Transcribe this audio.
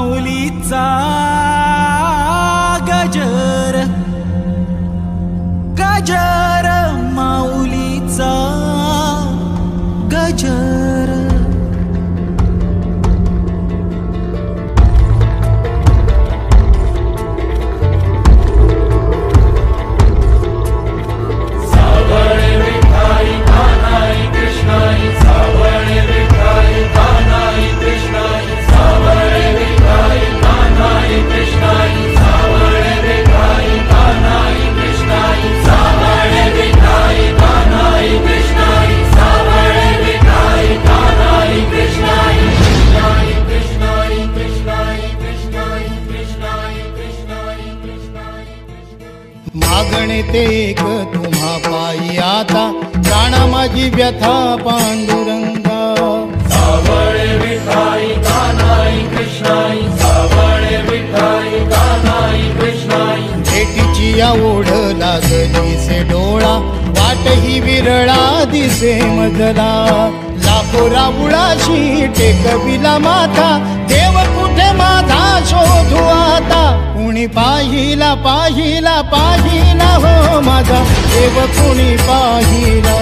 माऊलीचा गजर गजर माऊलीचा गजर मागणे ते एक तुम्हा पायी आता जाणा माझी व्यथा पांडुरंगा सावळे विठाई कान्हाई कृष्णाई सावळे विठाई कान्हाई कृष्णाई भेटीची या ओढ लागली से डोळा वाट ही विरळा दिसे मजला लाखो राऊळाशी टेकविला माथा देव कुठे माझा शोधू आता कुणी पाहिला पाहिला पाहिला हो माझा देव कुणी पाहिला